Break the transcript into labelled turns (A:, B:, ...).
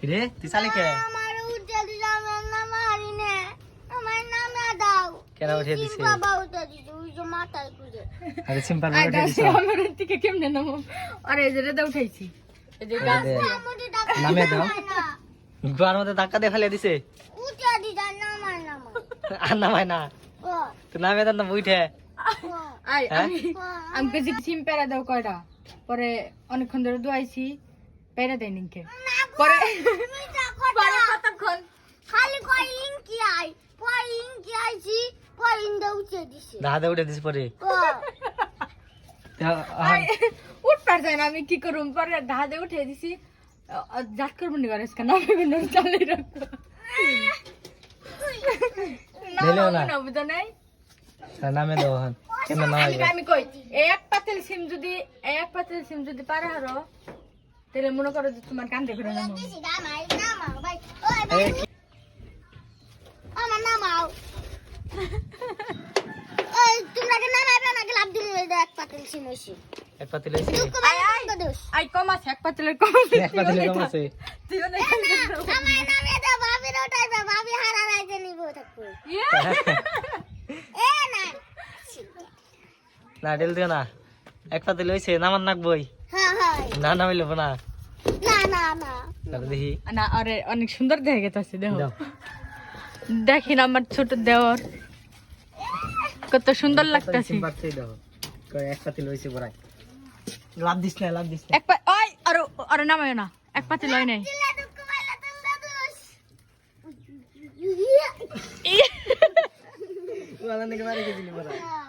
A: রে তুই চালি কে
B: আমার উঠে দিলাম না মারি না আমার নামে দাও
A: কেন উঠে দিছে
B: বাবা উঠে দিছে ওই যে মাথায় কুড়ে
A: আরে সিম্পল উঠে দিছে
C: আমার থেকে কেমনে নামো আরে এই যে রেদা উঠাইছি এই যে গাছ
B: আমাদের ডাকা
A: নামে দাও গোয়ার মধ্যে ধাক্কা দিয়ে ফেলে দিছে
B: উঠে দিদা নামার নামা
A: আর নামায় না
B: ও
A: তো নামে দাও না উঠে
C: আই আমি কেজি সিম পেরা দাও কয়টা পরে অনেকক্ষণ ধরে দুয়াইছি পেরা দেয় নিকে পরে পরে কতক্ষণ
B: খালি কই ইনকি আই পয় ইনকি আইছি পয় ইন্দা উঠে দিছে
A: দাদা উঠে দিছে পরে
B: ও
C: উঠবার যায় না আমি কি করুম পরে ধাদে উঠে দিছি জাত করবো নি করে কেন আমি চালিয়ে রাখবো
A: দিলেও না।
C: না বুঝো নাই
A: নামে দাও হন কেন নামাই
C: আমি কই এক পাতিল সিম যদি পারে হারো তাহলে মনে করো যে তোমার কান্দে করে নামো
B: দিছি নামাই নামাও ভাই ওই ভাই আমার নামাও ওই তোমরা কে নামাইবে না লাভ দিলে এক পাতিল সিনছি
A: এক পাতি লইছে
B: দুঃখ ভাই দোষ
C: আই কম আছে এক পাতিলের কম
A: এক পাতি লই কম আছে
C: তুইও না
B: আমার নামে দাও ভাবি ওটাইবে ভাবি হারা রাইতে নিব থাকবো এ না
A: না ডেল দিও না এক পাতি লইছে নামান নাকবই
B: হ্যাঁ হ্যাঁ
A: না নামিলে না
B: না না না
A: তাহলে দেখি
C: না আরে অনেক সুন্দর দেখে গেছে দেখো
A: দাও
C: দেখি না আমার ছোট দেওর কত সুন্দর লাগতেছে
A: বাড়তেই দাও এক পাতি লইছে বড়াই লাভ দিস না
C: এক ওই আরে আরে নামায় না এক পাতি লয় নাই
B: দিলে দুঃখ ভাইলা তোমরা দোষ
A: ওলা নাকি মারি দিলি বড়াই
B: হ্যাঁ